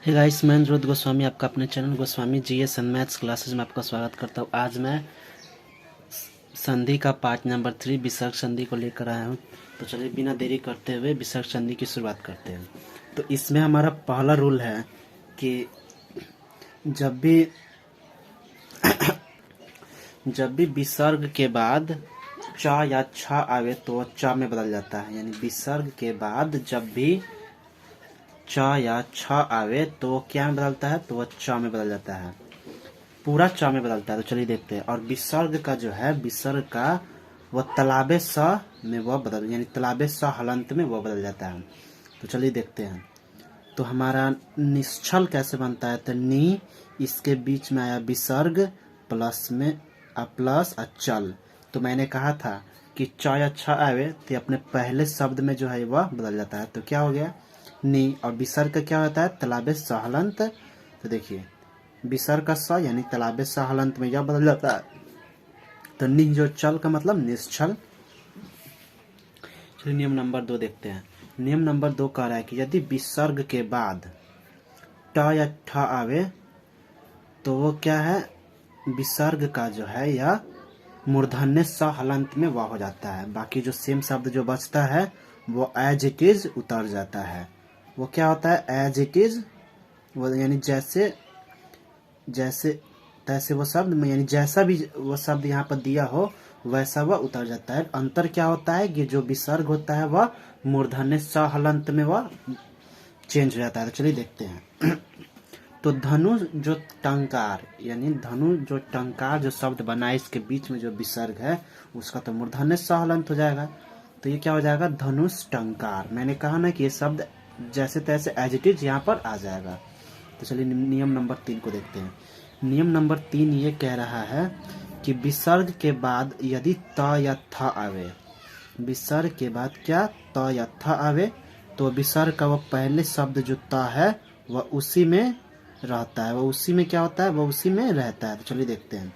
Hey guys, मैं अनुरोध गोस्वामी आपका अपने channel Goswami GS and maths classes में आपका स्वागत करता हूँ। आज मैं संधि का पार्ट नंबर 3 विसर्ग संधि को लेकर आया हूँ। तो चलिए बिना देरी करते हुए विसर्ग संधि की शुरुआत करते हैं। तो इसमें हमारा पहला रूल है कि जब भी विसर्ग के बाद च या छ आवे तो च में बदल जाता है। यानी विसर्ग के बाद जब भी च या छ आवे तो क्या में बदलता है, तो वह च में बदल जाता है, पूरा च में बदलता है। तो चलिए देखते हैं। और विसर्ग का जो है, विसर्ग का वह तलाबे स में वह बदल, यानी तलाबे स हलंत में वह बदल जाता है। तो चलिए देखते हैं। तो हमारा निश्चल कैसे बनता है, तो नी, इसके बीच में आया विसर्ग, प्लस में प्लस अचल। तो मैंने कहा था कि च या छ आवे तो अपने पहले शब्द में जो है वह बदल जाता है। तो क्या हो गया, नी। और विसर्ग का क्या होता है, तलाबे स हलंत। तो देखिए विसर्ग का स यानी तलाबे स हलंत में यह बदल जाता है। तो नि जो चल का मतलब निश्चल। चलिए नियम नंबर 2 देखते हैं। नियम नंबर 2 कह रहा है कि यदि विसर्ग के बाद ट या ठ आवे तो वो क्या है, विसर्ग का जो है या मूर्धन्य स हलंत में वह हो जाता है। बाकी जो सेम शब्द जो बचता है वो एज इट इज उतर जाता है। वो क्या होता है, एज इट इज, वो यानी जैसे जैसे तैसे वो शब्द, यानी जैसा भी वो शब्द यहाँ पर दिया हो वैसा वह उतर जाता है। अंतर क्या होता है कि जो विसर्ग होता है वह मूर्धन्य स हलंत में वह चेंज हो जाता है। तो चलिए देखते हैं। तो धनु जो टंकार, यानी धनु जो टंकार जो शब्द बना है, इसके बीच में जो विसर्ग है उसका तो मूर्धन्य स हलंत हो जाएगा। तो ये क्या हो जाएगा, धनुष टंकार। मैंने कहा ना कि ये शब्द जैसे तैसे एज इट इज यहाँ पर आ जाएगा। तो चलिए नियम नंबर 3 को देखते हैं। नियम नंबर 3 ये कह रहा है कि विसर्ग के बाद यदि त या थ आवे, विसर्ग के बाद क्या त या थ आवे तो विसर्ग का वह पहले शब्द जो त है वह उसी में रहता है, वह उसी में क्या होता है, वह उसी में रहता है। तो चलिए देखते हैं।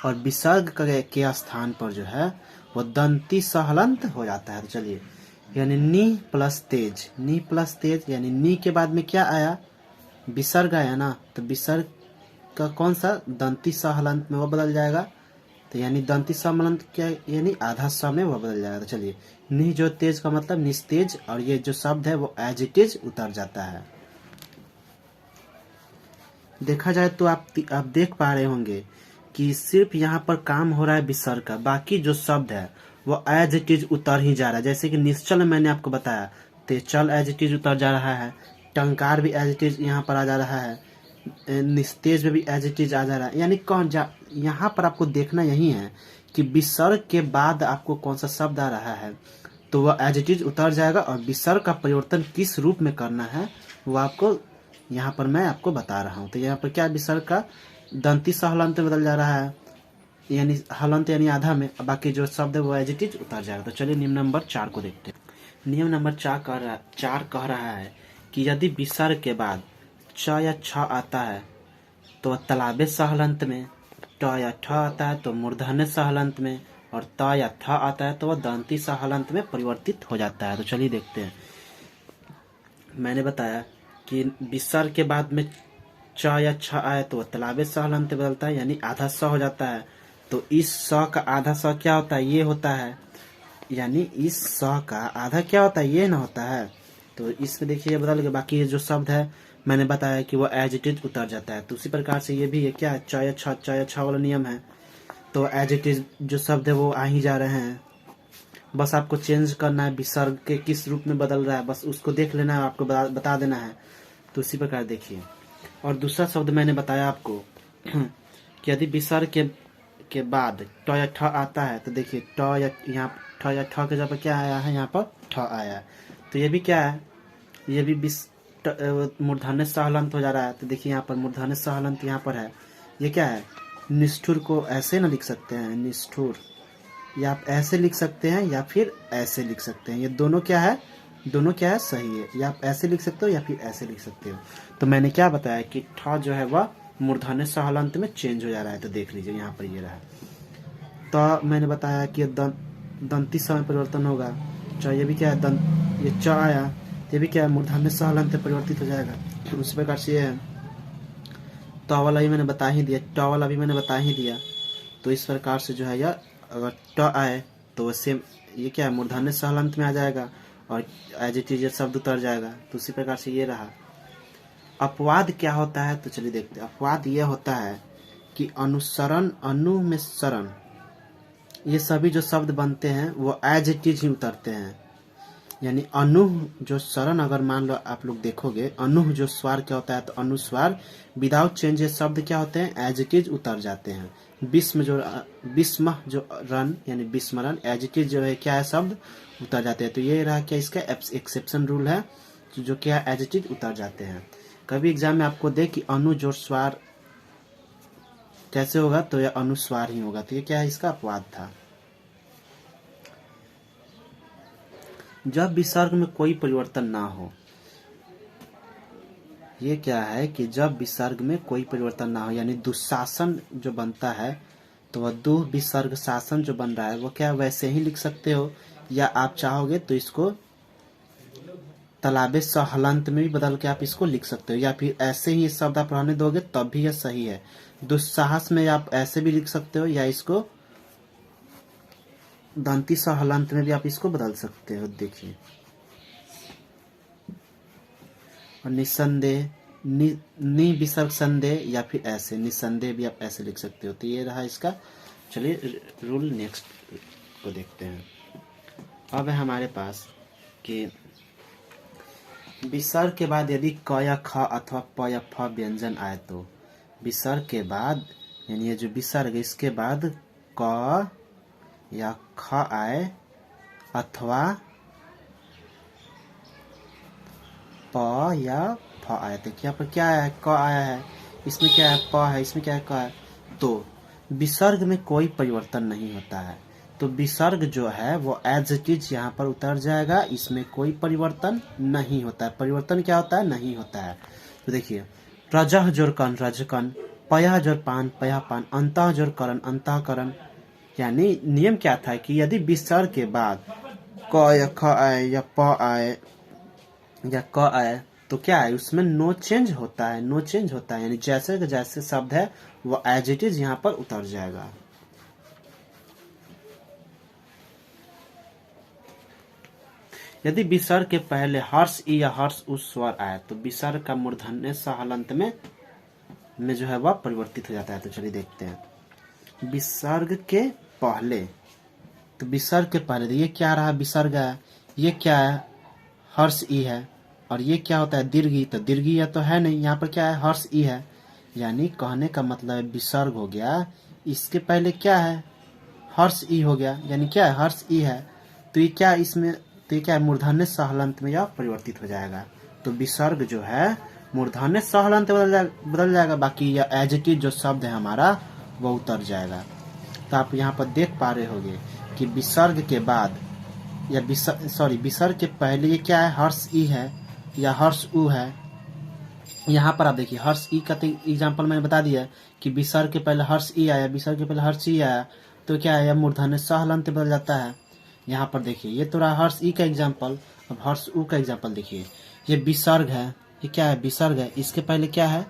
और विसर्ग के स्थान पर जो है वो दंती सहलंत हो जाता है। तो चलिए, यानी नी प्लस तेज, नी प्लस तेज, यानी नी के बाद में क्या आया, विसर्ग आया ना, तो विसर्ग का कौन सा, दंती सहलंत में वो बदल जाएगा। तो यानी दंती सहलंत क्या, यानी आधा स में वो बदल जाएगा। तो चलिए, नी जो तेज का मतलब निस्तेज, और ये जो शब्द है वो एज इट इज उतर जाता है। देखा जाए तो आप देख पा रहे होंगे कि सिर्फ यहाँ पर काम हो रहा है विसर्ग का, बाकी जो शब्द है वो एज इट इज उतर ही जा रहा है। जैसे कि निश्चल में मैंने आपको बताया, तेचल एज इट इज उतर जा रहा है, टंकार भी एज इट इज यहाँ पर आ जा रहा है, निस्तेज में भी एज इट इज आ जा रहा है। यानी कौन जा, यहाँ पर आपको देखना यही है कि विसर्ग के बाद आपको कौन सा शब्द आ रहा है तो वह एज इट इज उतर जाएगा। और विसर्ग का परिवर्तन किस रूप में करना है वो आपको यहाँ पर मैं आपको बता रहा हूँ। तो यहाँ पर क्या, विसर्ग का दंती स हलंत में बदल जा रहा है, यानी हलंत यानी आधा में, बाकी जो शब्द है वो एज इट इज उतर जाएगा। तो चलिए नियम नंबर 4 को देखते हैं। नियम नंबर 4 कह रहा है कि यदि विसर्ग के बाद च या छ आता है तो तलाबे स हलंत में, ट या ठ आता है तो मूर्धन्य स हलंत में, और त या थ आता है तो वह दंती स हलंत में परिवर्तित हो जाता है। तो चलिए देखते हैं। मैंने बताया कि विसर्ग के बाद में च या छ आए तो तलाबे स हलंत बदलता है, यानी आधा स हो जाता है। तो इस स का आधा स क्या होता है, ये होता है, यानी इस स का आधा क्या होता है, ये ना होता है। तो इसमें देखिए ये बदल गया। बाकी ये जो शब्द है मैंने बताया कि वो एज इट इज उतर जाता है। तो उसी प्रकार से ये भी है क्या, च या छ वाला नियम है। तो एज इट इज जो शब्द है वो आ ही जा रहे हैं, बस आपको चेंज करना है विसर्ग के किस रूप में बदल रहा है, बस उसको देख लेना है, आपको बता देना है। तो उसी प्रकार देखिए। और दूसरा शब्द मैंने बताया आपको कि यदि विसर्ग के बाद ट या ठ आता है तो देखिए ट या यहाँ ठ या ठ के जगह क्या आया है, यहाँ पर ठ आया है। तो ये भी क्या है, ये भी मूर्धन्य स हलंत हो जा रहा है। तो देखिए यहाँ पर मूर्धन्य स हलंत यहाँ पर है। ये क्या है, निष्ठुर को ऐसे ना लिख सकते हैं, निष्ठुर, या आप ऐसे लिख सकते हैं या फिर ऐसे लिख सकते हैं। ये दोनों क्या है, दोनों क्या है, सही है। या आप ऐसे लिख सकते हो या फिर ऐसे लिख सकते हो। तो मैंने क्या बताया कि ठ जो है वह मूर्धन्य स हलंत में चेंज हो जा रहा है। तो देख लीजिए यहाँ पर ये रहा। तो मैंने बताया कि दंती स में परिवर्तन होगा। च ये भी क्या है, ये च आया, ये भी क्या है, मूर्धन्य स हलंत में परिवर्तित हो जाएगा। तो उसी प्रकार से ये है, ट वाला भी मैंने बता ही दिया, ट वाला भी मैंने बता ही दिया। तो इस प्रकार से जो है यह अगर ट आए तो सेम ये क्या है, मूर्धन्य स हलंत में आ जाएगा और एज इट इज ये शब्द उतर जाएगा। तो उसी प्रकार से ये रहा। अपवाद क्या होता है, तो चलिए देखते हैं। अपवाद यह होता है कि अनुसरण, अनु में शरण, ये सभी जो शब्द बनते हैं वो एज इट इज ही उतरते हैं। यानी अनुह जो शरण, अगर मान लो आप लोग देखोगे अनुह जो स्वर क्या होता है, तो अनुस्वार विदाउट चेंज ये शब्द क्या होते हैं, एज इट इज उतर जाते हैं। विस्म जो रन यानी विस्मरण, एज इट इज जो है क्या है, शब्द उतर जाते हैं। तो ये रहा क्या, इसका एक्सेप्शन रूल है, जो क्या एज इट इज उतर जाते हैं। कभी एग्जाम में आपको दे कि अनु जोड़ स्वर कैसे होगा, तो यह अनुस्वार ही होगा। तो ये क्या है, इसका अपवाद था। जब विसर्ग में कोई परिवर्तन ना हो, ये क्या है कि जब विसर्ग में कोई परिवर्तन ना हो, यानी दुशासन जो बनता है, तो वह दु विसर्ग शासन जो बन रहा है वो क्या वैसे ही लिख सकते हो, या आप चाहोगे तो इसको तालाबे स हलंत में भी बदल के आप इसको लिख सकते हो, या फिर ऐसे ही शब्द आप रहने दोगे तब भी यह सही है। दुस्साहस में आप ऐसे भी लिख सकते हो, या इसको दंती स हलंत में भी आप इसको बदल सकते हो। देखिए, और निसंदेह, नि विसर्ग संदेह, या फिर ऐसे निसंदेह भी आप ऐसे लिख सकते हो। तो ये रहा इसका। चलिए रूल नेक्स्ट को देखते हैं। अब है हमारे पास कि विसर्ग के बाद यदि क या ख अथवा प या फ व्यंजन आए, तो विसर्ग के बाद यानी ये जो विसर्ग है इसके बाद क या ख आए अथवा प या फ आए, तो यहाँ पर क्या है, क आया है, इसमें क्या है, प है, इसमें क्या है, क है, तो विसर्ग में कोई परिवर्तन नहीं होता है। तो विसर्ग जो है वो एज इट इज यहाँ पर उतर जाएगा, इसमें कोई परिवर्तन नहीं होता है। परिवर्तन क्या होता है, नहीं होता है। तो देखिए, रजह जोर कन रजकन, पयः जोर पान पयः पान, अंतः जोर करण अंतःकरण। यानी नियम क्या था कि यदि विसर्ग के बाद क या ख आए या प आए या क आए, तो क्या है, उसमें नो चेंज होता है, नो चेंज होता है। यानी जैसे के जैसे शब्द है वो एज इट इज यहाँ पर उतर जाएगा। यदि विसर्ग के पहले हर्ष ई या हर्ष उ स्वर आए, तो विसर्ग का मूर्धन्य स हलंत में जो है वह परिवर्तित हो जाता है। तो चलिए देखते हैं। विसर्ग के पहले, तो विसर्ग के पहले ये क्या रहा, विसर्ग है, ये क्या है, हर्ष ई है, और ये क्या होता है, दीर्घी। तो दीर्घी या तो है नहीं, यहाँ पर क्या है, हर्ष ई है। यानी कहने का मतलब है विसर्ग हो गया, इसके पहले क्या है, हर्ष ई हो गया, यानी क्या है, हर्ष ई है। तो ये क्या इसमें, तो ये क्या है, मूर्धन्य स हलंत में यह परिवर्तित हो जाएगा। तो विसर्ग जो है मूर्धन्य स हलंत बदल जाएगा, बाकी यह एज इट इज जो शब्द है हमारा वो उतर जाएगा। तो आप यहाँ पर देख पा रहे होंगे कि विसर्ग के बाद या विसर्ग के पहले ये क्या है, हर्ष ई है या हर्ष उ है। यहाँ पर आप देखिए, हर्ष ई का एग्जाम्पल मैंने बता दिया कि विसर्ग के पहले हर्ष ई आया, विसर्ग के पहले हर्ष ई आया, तो क्या है, यह मूर्धन्य स हलंत बदल जाता है। यहाँ पर देखिए, ये तो रहा हर्ष ई का एग्जाम्पल। अब हर्ष उ का एग्जाम्पल देखिए, ये विसर्ग है, ये क्या है, विसर्ग है, इसके पहले क्या है,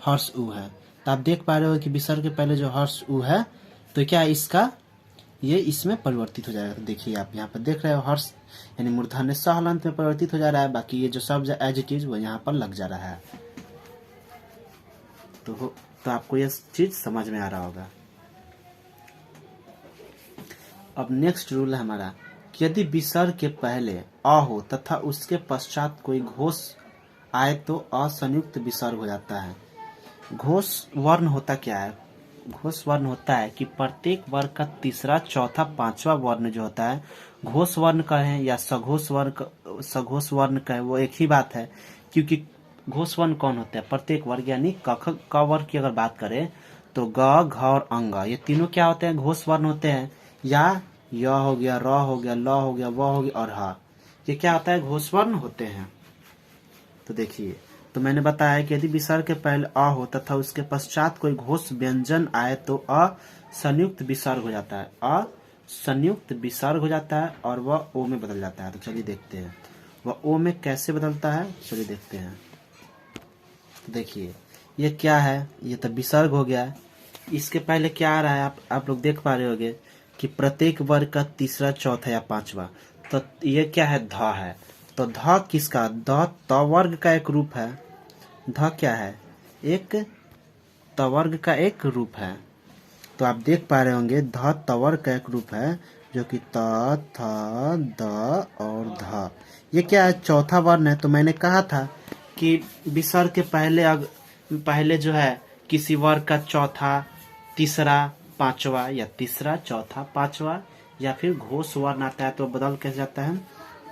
हर्ष उ है। तो आप देख पा रहे हो कि विसर्ग के पहले जो हर्ष उ है, तो क्या है, इसका ये इसमें परिवर्तित हो जाएगा। तो देखिए आप यहाँ पर देख रहे हो, हर्ष यानी मूर्धन्य स हलंत में परिवर्तित हो जा रहा है, बाकी ये जो शब्द एज इट इज वो यहाँ पर लग जा रहा है। तो आपको ये चीज समझ में आ रहा होगा। अब नेक्स्ट रूल है हमारा कि यदि विसर्ग के पहले अ हो तथा उसके पश्चात कोई घोष आए, तो असंयुक्त विसर्ग हो जाता है। घोष वर्ण होता क्या है, घोष वर्ण होता है कि प्रत्येक वर्ग का तीसरा चौथा पांचवा वर्ण जो होता है, घोष वर्ण का है या सघोष वर्ण का है, वो एक ही बात है। क्योंकि घोष वर्ण कौन होता है, प्रत्येक वर्ग, यानी क वर्ग की अगर बात करें तो ग, घ और अंग, ये तीनों क्या होते हैं, घोष वर्ण होते हैं। या य हो गया, र हो गया, ल हो गया, व हो गया और ह, ये क्या होता है, घोष वर्ण होते हैं। तो देखिए, तो मैंने बताया कि यदि विसर्ग के पहले अ हो तथा उसके पश्चात कोई घोष व्यंजन आए, तो असंयुक्त विसर्ग हो जाता है, असंयुक्त विसर्ग हो जाता है और वह ओ में बदल जाता है। तो चलिए देखते हैं, वह ओ में कैसे बदलता है, चलिए देखते हैं। देखिए ये क्या है, ये तो विसर्ग हो गया है। इसके पहले क्या आ रहा है, आप लोग देख पा रहे होंगे कि प्रत्येक वर्ग का तीसरा, चौथा या पांचवा। तो ये क्या है, ध है। तो ध किसका, ध त वर्ग का एक रूप है। ध क्या है, एक त वर्ग का एक रूप है। तो आप देख पा रहे होंगे ध त वर्ग का एक रूप है, जो कि त, थ, द और ध। ये क्या है, चौथा वर्ण है। तो मैंने कहा था कि विसर्ग के पहले जो है किसी वर्ग का चौथा, तीसरा, पांचवा या तीसरा, चौथा, पांचवा या फिर घोष वर्ण आता है तो बदल कैसे जाता है,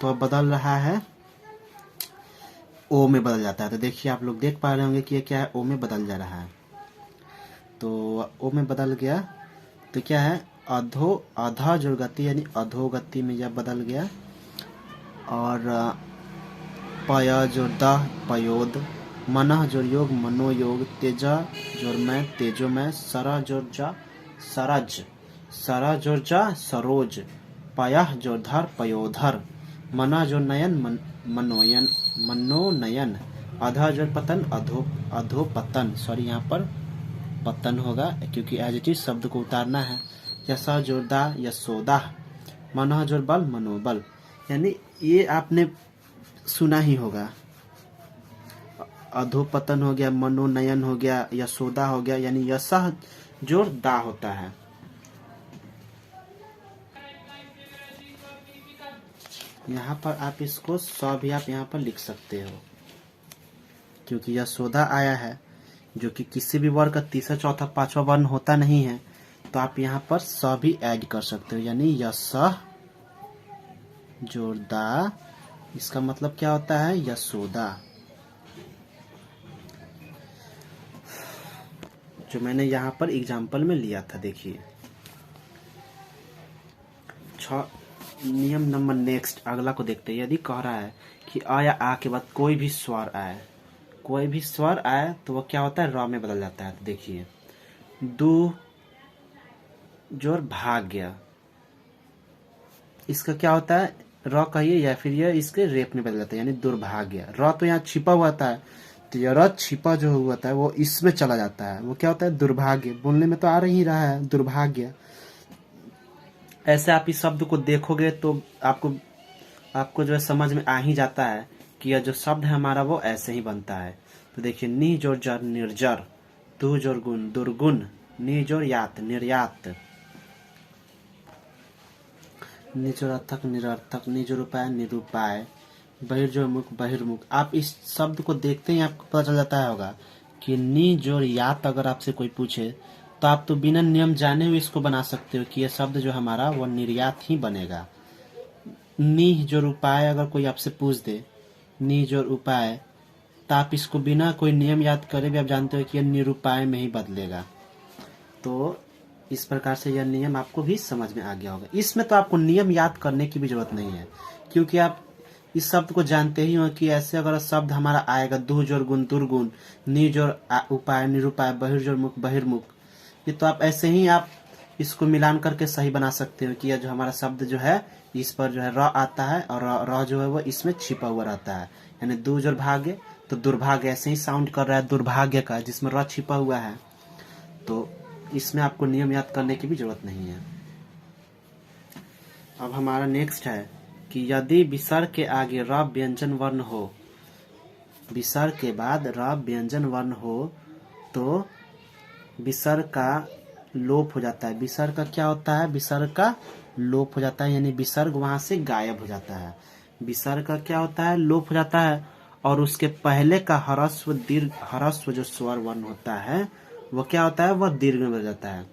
तो बदल रहा है ओ में बदल जाता है। तो देखिए आप लोग देख पा रहे होंगे कि ये क्या है, ओ में बदल जा रहा है। तो ओ में बदल गया तो क्या है, अधा जो गति यानी अधोगति में यह बदल गया। और पय जो द पयोद, मनः जो योग मनोयोग, तेजा जोर मैं तेजोमय, सरा जोर जा सरज, सरा जोर जा सरोज, पयः जो धर पयोधर, मना जो नयन मनोयन मनोनयन, अधा जो पतन अधोपतन। सॉरी यहाँ पर पतन होगा क्योंकि एज इट इज शब्द को उतारना है। यशा जोरदा यशोदा, मनः जोर बल मनोबल। यानी ये आपने सुना ही होगा, अधोपतन हो गया, मनोनयन हो गया, यशोदा हो गया, यानी यशः जोर दा होता है। यहाँ पर आप इसको स भी आप यहाँ पर लिख सकते हो, क्योंकि यशोदा आया है जो कि किसी भी वर्ग का तीसरा, चौथा, पांचवा वर्ण होता नहीं है। तो आप यहाँ पर स भी ऐड कर सकते हो, यानी यशः जोरदा, इसका मतलब क्या होता है, यशोदा। जो मैंने यहाँ पर एग्जाम्पल में लिया था। देखिए नियम नंबर नेक्स्ट, अगला को देखते हैं। यदि कह रहा है कि अ या आ के बाद कोई भी स्वर आए, कोई भी स्वर आए तो वह क्या होता है, र में बदल जाता है। तो देखिए दू जोर भाग्य, इसका क्या होता है, र कहिए या फिर यह इसके रेप में बदल जाता है, यानी दुर्भाग्य। र तो यहाँ छिपा हुआ था, तो यह र छिपा जो हुआ था वो इसमें चला जाता है, वो क्या होता है, दुर्भाग्य। बोलने में तो आ ही रहा है दुर्भाग्य। ऐसे आप इस शब्द को देखोगे तो आपको जो है समझ में आ ही जाता है कि यह जो शब्द है हमारा वो ऐसे ही बनता है। तो देखिए नि जोर जर निर्जर, दु जोर गुण दुर्गुण, नि जोर यात निर्यात, नि जोर अर्थक निरर्थक, नि जोर उपाय निरुपाय, बहिर्जोर मुख बहिर्मुख। आप इस शब्द को देखते ही आपको पता चल जाता होगा कि नि जोर यात अगर आपसे कोई पूछे तो आप तो बिना नियम जाने हुए इसको बना सकते हो कि यह शब्द जो हमारा वो निर्यात ही बनेगा। नि जोर उपाय अगर कोई आपसे पूछ दे, नि जोर उपाय, तो आप इसको बिना कोई नियम याद करे भी आप जानते हो कि यह निरुपाय में ही बदलेगा। तो इस प्रकार से यह नियम आपको भी समझ में आ गया होगा। इसमें तो आपको नियम याद करने की भी जरूरत नहीं है, क्योंकि आप इस शब्द को जानते ही हो कि ऐसे अगर शब्द हमारा आएगा, दु जोर गुण दुर्गुण, नि जोर उपाय निरुपाय, बहिर्जोर मुख बहिर्मुख, ये तो आप ऐसे ही आप इसको मिलान करके सही बना सकते हो कि यह जो हमारा शब्द जो है इस पर जो है र आता है और र जो है वो इसमें छिपा हुआ रहता है। यानी दु जोर भाग्य, तो दुर्भाग्य ऐसे ही साउंड कर रहा है दुर्भाग्य का, जिसमें र छिपा हुआ है। तो इसमें आपको नियम याद करने की भी जरूरत नहीं है। अब हमारा नेक्स्ट है कि यदि विसर्ग के आगे र व्यंजन वर्ण हो, विसर्ग के बाद र व्यंजन वर्ण हो तो विसर्ग का लोप हो जाता है। विसर्ग का क्या होता है, विसर्ग का लोप हो जाता है, यानी विसर्ग वहां से गायब हो जाता है। विसर्ग का क्या होता है, लोप हो जाता है, और उसके पहले का ह्रस्व दीर्घ, ह्रस्व जो स्वर वर्ण होता है वो क्या होता है, वह दीर्घ में बदल जाता है।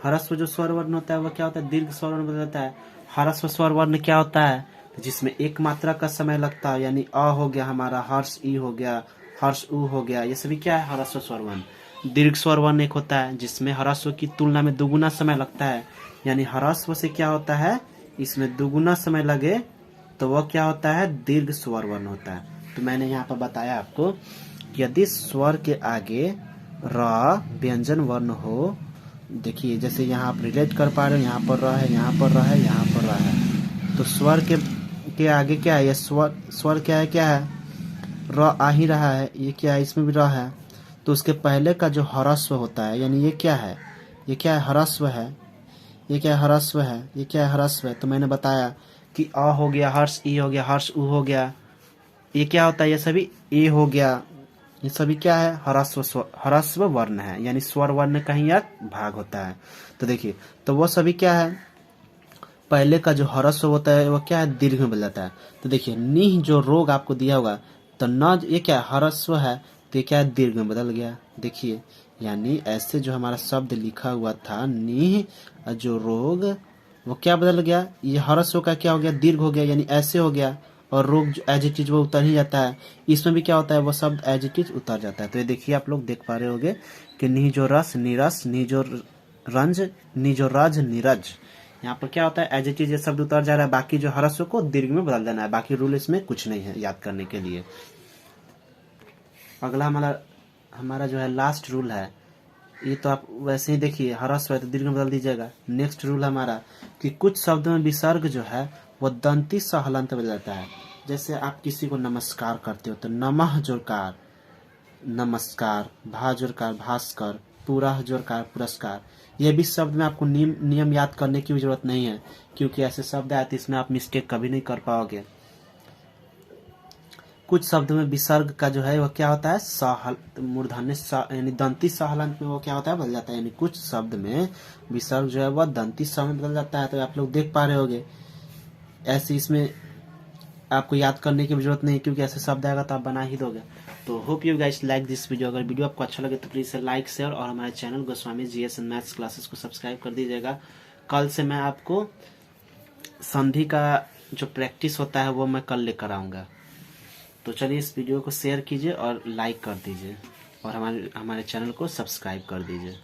ह्रस्व जो स्वर वर्ण होता है वह क्या होता है, दीर्घ स्वर वर्ण बदल जाता है। ह्रस्व स्वर वर्ण क्या होता है, जिसमें एक मात्रा का समय लगता है, यानी अ हो गया हमारा, हर्ष ई हो गया, हर्ष उ हो गया, ये सभी क्या है, ह्रस्व स्वर वर्ण। दीर्घ स्वर वर्ण एक होता है जिसमें ह्रस्व की तुलना में दुगुना समय लगता है, यानी ह्रस्व से क्या होता है, इसमें दुगुना समय लगे तो वह क्या होता है, दीर्घ स्वर वर्ण होता है। तो मैंने यहाँ पर बताया आपको कि यदि स्वर के आगे र व्यंजन वर्ण हो, देखिए जैसे यहाँ आप रिलेट कर पा रहे हो, यहाँ पर र है, यहाँ पर र है, यहाँ पर र है, तो स्वर के के आगे क्या है, ये स्वर, स्वर क्या है, र आ ही रहा है, ये क्या है, इसमें भी र है। तो उसके पहले का जो ह्रस्व होता है, यानी ये क्या है, ये क्या है, ह्रस्व है, ये क्या है, ह्रस्व है, ये क्या है, ह्रस्व है। तो मैंने बताया कि अ हो गया, हर्ष ई हो गया, हर्ष उ हो गया, ये क्या होता है, ये सभी ए हो गया, ये सभी क्या है, ह्रस्व वर्ण है, यानी स्वर वर्ण का ही एक भाग होता है। तो देखिए, तो वो सभी क्या है, पहले का जो ह्रस्व होता है वो क्या है, दीर्घ में बदल जाता है। तो देखिए, निह जो रोग आपको दिया होगा, तो न ये क्या है, ह्रस्व है, तो ये क्या है, दीर्घ में बदल गया। देखिए, यानी ऐसे जो हमारा शब्द लिखा हुआ था निह जो रोग, वो क्या बदल गया, ये ह्रस्व का क्या हो गया, दीर्घ हो गया, यानी ऐसे हो गया। और रोग जो एज इट इज वो उतर ही जाता है, इसमें भी क्या होता है, वो शब्द एज इट इज उतर जाता है। तो ये देखिए, आप लोग देख पा रहे होंगे कि निह जो रस निरस, निह जो रंज, निह जो रज निरज, यहाँ पर क्या होता है, एज इट इज ये शब्द उतर जा रहा है, बाकी जो ह्रस्व को दीर्घ में बदल देना है। बाकी रूल इसमें कुछ नहीं है याद करने के लिए। अगला हमारा हमारा जो है लास्ट रूल है, ये तो आप वैसे ही देखिए, ह्रस्व है तो दीर्घ में बदल दीजिएगा। नेक्स्ट रूल हमारा कि कुछ शब्द में विसर्ग जो है वो दंती स हलंत बदल जाता है। जैसे आप किसी को नमस्कार करते हो तो नमः जोरकार नमस्कार, भा जोरकार भास्कर, पूरा जोरकार पुरस्कार। ये भी शब्द में आपको नियम याद करने की भी जरूरत नहीं है, क्योंकि ऐसे शब्द आए तो इसमें आप मिस्टेक कभी नहीं कर पाओगे। कुछ शब्द में विसर्ग का जो है वो क्या होता है, मूर्धन्य यानी दंती स हलंत में वो क्या होता है, बदल जाता है। यानी कुछ शब्द में विसर्ग जो है वह दंती स में बदल जाता है। तो आप लोग देख पा रहे होंगे, ऐसे इसमें आपको याद करने की भी जरूरत नहीं, क्योंकि ऐसे शब्द आएगा तो आप बना ही दोगे। तो hope you guys like this video. अगर वीडियो आपको अच्छा लगे तो प्लीज लाइक शेयर और हमारे channel Goswami GS and maths classes को सब्सक्राइब कर दीजिएगा। कल से मैं आपको संधि का जो प्रैक्टिस होता है वो मैं कल लेकर आऊंगा। तो चलिए, इस वीडियो को शेयर कीजिए और लाइक कर दीजिए और हमारे चैनल को सब्सक्राइब कर दीजिए।